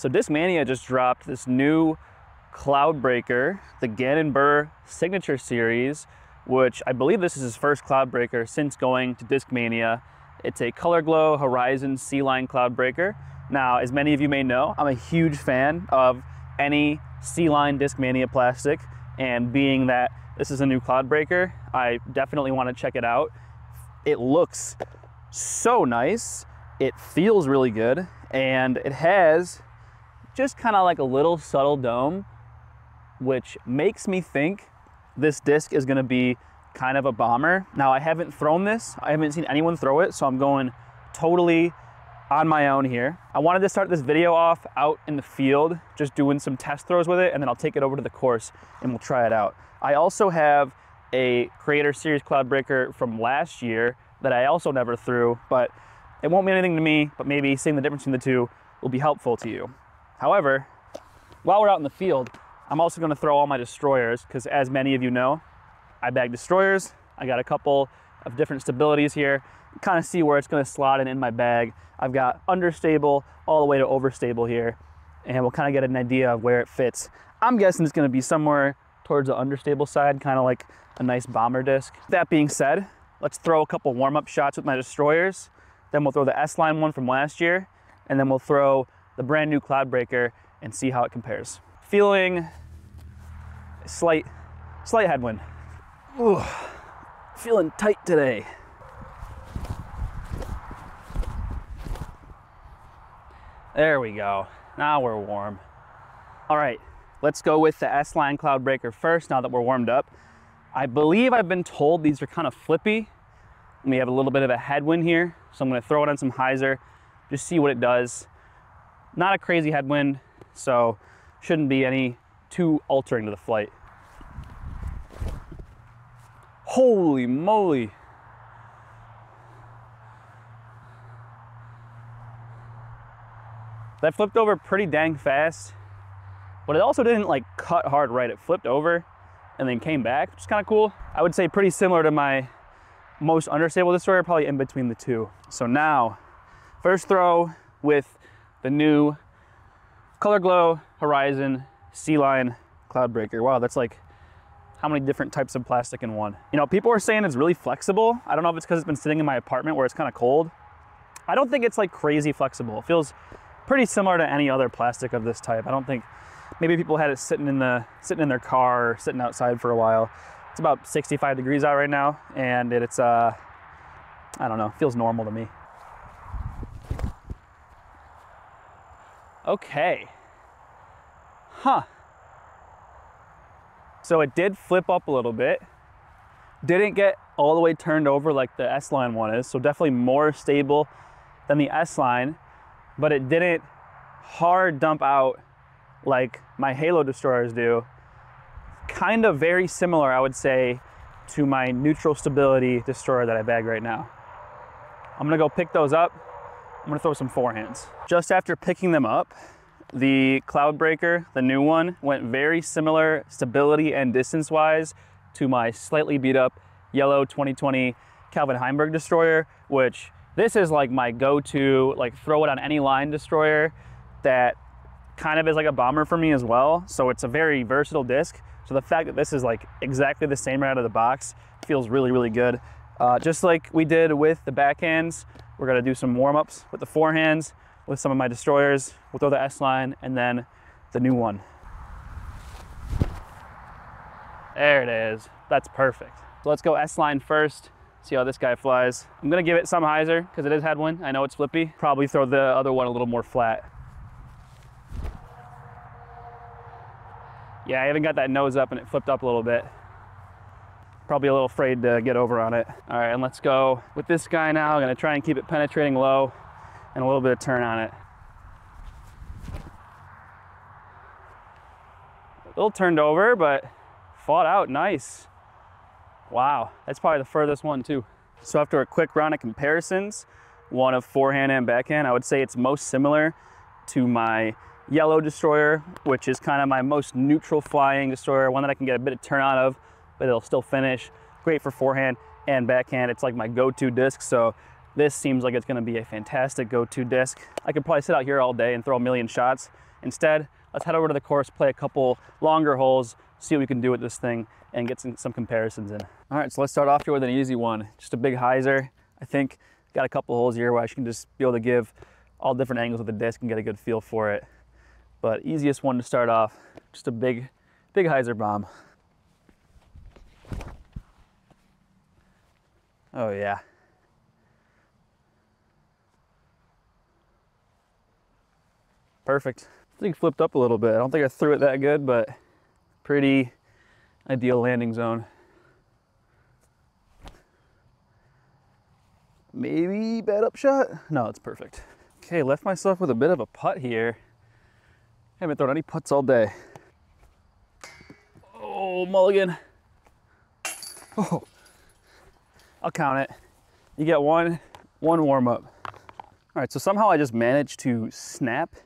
So Discmania just dropped this new CloudBreaker, the Gannon Buhr Signature Series, which I believe this is his first CloudBreaker since going to Discmania. It's a Color Glow Horizon C-Line CloudBreaker. Now, as many of you may know, I'm a huge fan of any C-Line Discmania plastic, and being that this is a new CloudBreaker, I definitely want to check it out. It looks so nice, it feels really good, and it has just kind of like a little subtle dome, which makes me think this disc is going to be kind of a bomber. Now, I haven't thrown this, I haven't seen anyone throw it, so I'm going totally on my own here. I wanted to start this video off out in the field, just doing some test throws with it, and then I'll take it over to the course and we'll try it out. I also have a Creator Series CloudBreaker from last year that I also never threw, but it won't mean anything to me, but maybe seeing the difference between the two will be helpful to you. However, while we're out in the field, I'm also going to throw all my destroyers, because as many of you know, I bag destroyers. I got a couple of different stabilities here, kind of see where it's going to slot in my bag. I've got understable all the way to overstable here, and we'll kind of get an idea of where it fits. I'm guessing it's going to be somewhere towards the understable side, kind of like a nice bomber disc. That being said, let's throw a couple warm-up shots with my destroyers. Then we'll throw the S-Line one from last year, and then we'll throw the brand new CloudBreaker and see how it compares. Feeling a slight headwind. Ooh, feeling tight today. There we go. Now we're warm. All right, let's go with the S-Line CloudBreaker first now that we're warmed up. I believe I've been told these are kind of flippy. We have a little bit of a headwind here, so I'm going to throw it on some hyzer, just see what it does. Not a crazy headwind, so shouldn't be any too altering to the flight. Holy moly. That flipped over pretty dang fast, but it also didn't like cut hard right. It flipped over and then came back, which is kind of cool. I would say pretty similar to my most understable destroyer, probably in between the two. So now, first throw with the new Color Glow Horizon C-Line CloudBreaker. Wow, that's like how many different types of plastic in one. You know, people are saying it's really flexible. I don't know if it's because it's been sitting in my apartment where it's kind of cold. I don't think it's like crazy flexible. It feels pretty similar to any other plastic of this type. I don't think, maybe people had it sitting in their car or sitting outside for a while. It's about 65 degrees out right now, and it's I don't know, feels normal to me. Okay. Huh. So it did flip up a little bit. Didn't get all the way turned over like the S-Line one is, so definitely more stable than the S-Line, but it didn't hard dump out like my Halo destroyers do. Kind of very similar, I would say, to my neutral stability destroyer that I bag right now. I'm gonna go pick those up. I'm gonna throw some forehands. Just after picking them up, the CloudBreaker, the new one, went very similar stability and distance-wise to my slightly beat up yellow 2020 Calvin Heimberg destroyer, which this is like my go-to, like throw it on any line destroyer that kind of is like a bomber for me as well. So it's a very versatile disc. So the fact that this is like exactly the same right out of the box feels really, really good. Just like we did with the backhands, we're gonna do some warm-ups with the forehands with some of my destroyers. We'll throw the S-Line and then the new one. There it is, that's perfect. So let's go S-Line first, see how this guy flies. I'm gonna give it some hyzer because it is headwind. I know it's flippy. Probably throw the other one a little more flat. Yeah, I even got that nose up and it flipped up a little bit. Probably a little afraid to get over on it. All right, and let's go with this guy now. I'm gonna try and keep it penetrating low and a little bit of turn on it. A little turned over, but fought out nice. Wow, that's probably the furthest one too. So after a quick round of comparisons, one of forehand and backhand, I would say it's most similar to my yellow destroyer, which is kind of my most neutral flying destroyer, one that I can get a bit of turn out of, but it'll still finish. Great for forehand and backhand. It's like my go-to disc, so this seems like it's gonna be a fantastic go-to disc. I could probably sit out here all day and throw a million shots Instead, let's head over to the course, play a couple longer holes, see what we can do with this thing, and get some comparisons in. All right, so let's start off here with an easy one. Just a big hyzer. I think got a couple holes here where I can just be able to give all different angles of the disc and get a good feel for it. But easiest one to start off, just a big hyzer bomb. Oh yeah. Perfect. I think flipped up a little bit. I don't think I threw it that good, but pretty ideal landing zone. Maybe bad upshot? No, it's perfect. Okay, left myself with a bit of a putt here. Haven't thrown any putts all day. Oh, mulligan. Oh, I'll count it. You get one warm up. All right, so somehow I just managed to snap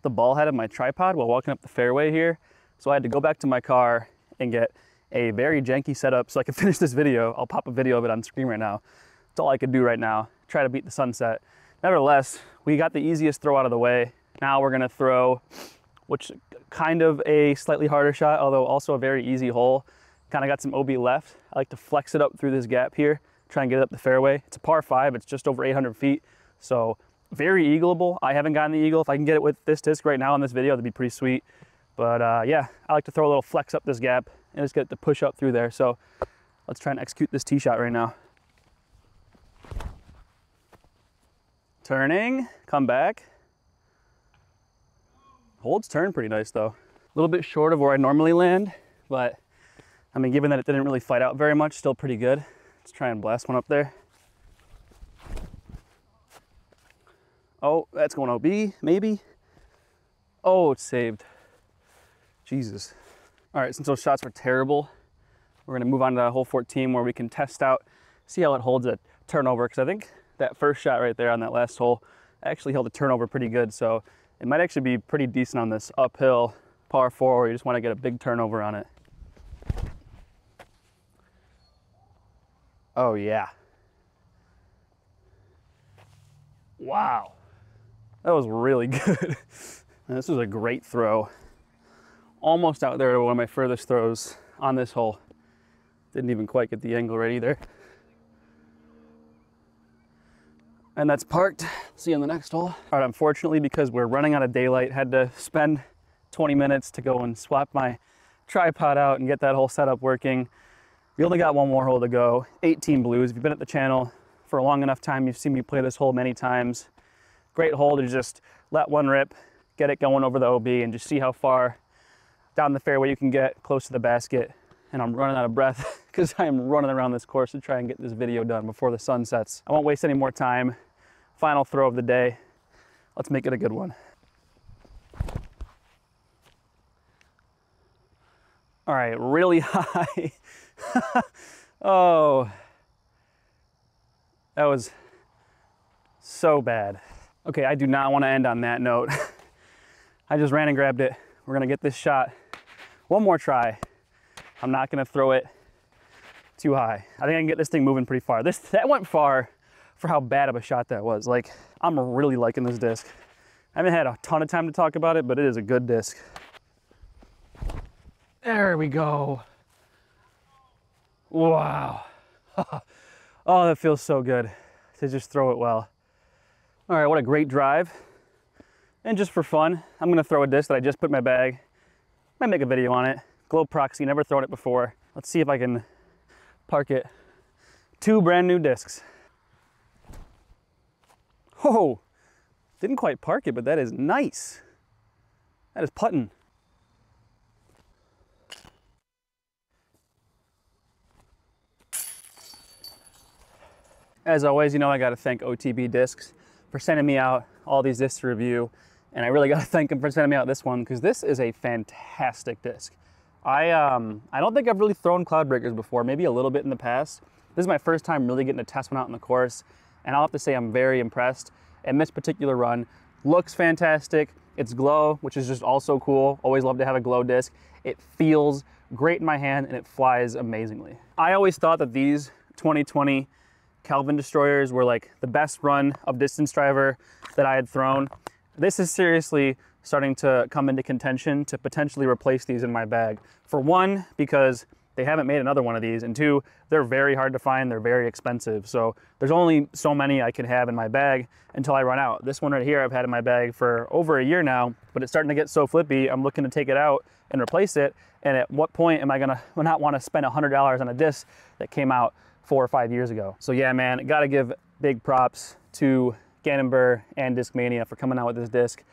the ball head of my tripod while walking up the fairway here. So I had to go back to my car and get a very janky setup so I can finish this video. I'll pop a video of it on screen right now. That's all I could do right now, try to beat the sunset. Nevertheless, we got the easiest throw out of the way. Now we're gonna throw, which kind of a slightly harder shot, although also a very easy hole. Kind of got some OB left. I like to flex it up through this gap here, try and get it up the fairway. It's a par 5, it's just over 800 feet, so very eagleable. I haven't gotten the eagle. If I can get it with this disc right now in this video, that'd be pretty sweet. But yeah, I like to throw a little flex up this gap and just get it to push up through there. So let's try and execute this tee shot right now. Turning, come back. Hold's turned pretty nice though. A little bit short of where I normally land, but I mean, given that it didn't really fight out very much, still pretty good. Let's try and blast one up there. Oh, that's going OB, maybe. Oh, it's saved. Jesus. All right, since those shots were terrible, we're gonna move on to hole 14 where we can test out, see how it holds a turnover, because I think that first shot right there on that last hole actually held a turnover pretty good, so it might actually be pretty decent on this uphill par 4 where you just want to get a big turnover on it. Oh yeah. Wow. That was really good. This was a great throw. Almost out there to one of my furthest throws on this hole. Didn't even quite get the angle right either. And that's parked. See you on the next hole. All right, unfortunately, because we're running out of daylight, had to spend 20 minutes to go and swap my tripod out and get that whole setup working. We only got one more hole to go, 18 blues. If you've been at the channel for a long enough time, you've seen me play this hole many times. Great hole to just let one rip, get it going over the OB, and just see how far down the fairway you can get close to the basket. And I'm running out of breath because I am running around this course to try and get this video done before the sun sets. I won't waste any more time. Final throw of the day. Let's make it a good one. All right, really high. Oh, that was so bad. Okay, I do not want to end on that note. I just ran and grabbed it. We're gonna get this shot. One more try. I'm not gonna throw it too high. I think I can get this thing moving pretty far. That went far for how bad of a shot that was. Like, I'm really liking this disc. I haven't had a ton of time to talk about it, but it is a good disc. There we go. Wow. Oh, that feels so good to just throw it well. All right, what a great drive. And just for fun, I'm gonna throw a disc that I just put in my bag. Might make a video on it. Glow Proxy, never thrown it before. Let's see if I can park it. 2 brand new discs. Oh, didn't quite park it, but that is nice. That is putting. As always, you know I gotta thank OTB Discs for sending me out all these discs to review. And I really gotta thank them for sending me out this one because this is a fantastic disc. I don't think I've really thrown CloudBreakers before, maybe a little bit in the past. This is my first time really getting to test one out in the course, and I'll have to say I'm very impressed. And this particular run looks fantastic. It's glow, which is just also cool. Always love to have a glow disc. It feels great in my hand and it flies amazingly. I always thought that these 2020 Kelvin Destroyers were like the best run of distance driver that I had thrown. This is seriously starting to come into contention to potentially replace these in my bag. For one, because they haven't made another one of these, and two, they're very hard to find, they're very expensive. So there's only so many I can have in my bag until I run out. This one right here I've had in my bag for over a year now, but it's starting to get so flippy, I'm looking to take it out and replace it. And at what point am I gonna not wanna spend $100 on a disc that came out 4 or 5 years ago? So yeah, man, gotta give big props to Gannon Buhr and Discmania for coming out with this disc.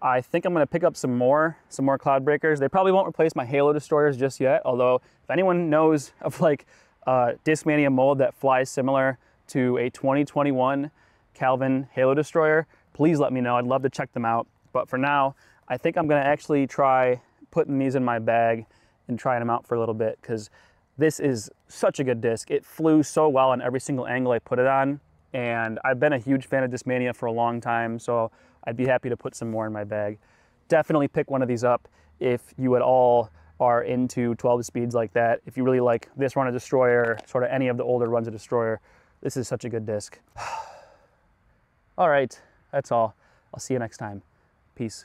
I think I'm gonna pick up some more CloudBreakers. They probably won't replace my Halo destroyers just yet, although if anyone knows of like a Discmania mold that flies similar to a 2021 Calvin Halo destroyer, please let me know. I'd love to check them out. But for now, I think I'm gonna actually try putting these in my bag and trying them out for a little bit, because this is such a good disc. It flew so well on every single angle I put it on, and I've been a huge fan of Discmania for a long time, so I'd be happy to put some more in my bag. Definitely pick one of these up if you at all are into 12 speeds like that. If you really like this run of Destroyer, sort of any of the older runs of Destroyer, this is such a good disc. All right, that's all. I'll see you next time. Peace.